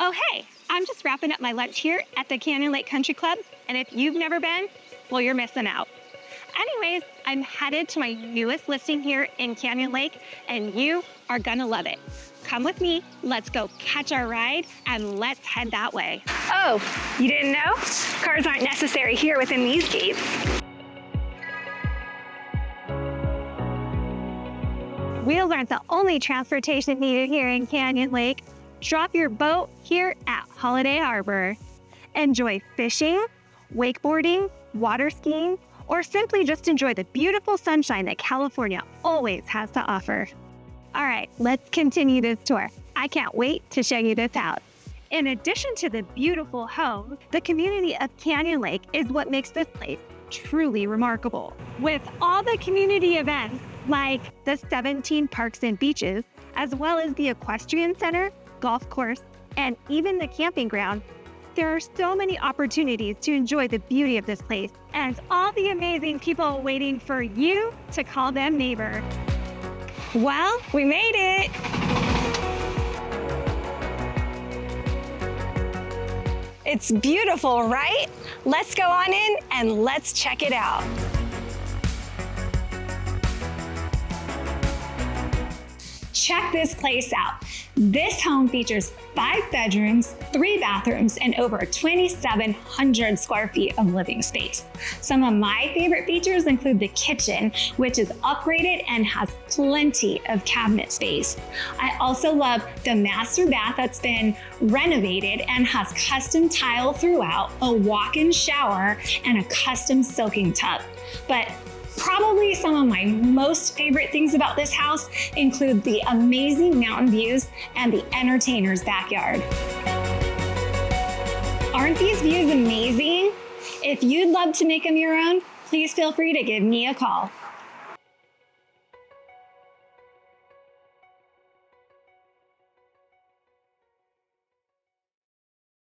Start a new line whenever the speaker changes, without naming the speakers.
Oh, hey, I'm just wrapping up my lunch here at the Canyon Lake Country Club, and if you've never been, well, you're missing out. Anyways, I'm headed to my newest listing here in Canyon Lake, and you are gonna love it. Come with me, let's go catch our ride, and let's head that way. Oh, you didn't know? Cars aren't necessary here within these gates. Wheels aren't the only transportation needed here in Canyon Lake. Drop your boat here at Holiday Harbor. Enjoy fishing, wakeboarding, water skiing, or simply just enjoy the beautiful sunshine that California always has to offer. All right, let's continue this tour. I can't wait to show you this house. In addition to the beautiful homes, the community of Canyon Lake is what makes this place truly remarkable. With all the community events like the 17 parks and beaches, as well as the equestrian center, golf course, and even the camping ground, there are so many opportunities to enjoy the beauty of this place and all the amazing people waiting for you to call them neighbor. Well, we made it. It's beautiful, right? Let's go on in and let's check it out. Check this place out. This home features 5 bedrooms, 3 bathrooms, and over 2,700 square feet of living space. Some of my favorite features include the kitchen, which is upgraded and has plenty of cabinet space. I also love the master bath that's been renovated and has custom tile throughout, a walk-in shower, and a custom soaking tub. But probably some of my most favorite things about this house include the amazing mountain views and the entertainer's backyard. Aren't these views amazing? If you'd love to make them your own, please feel free to give me a call.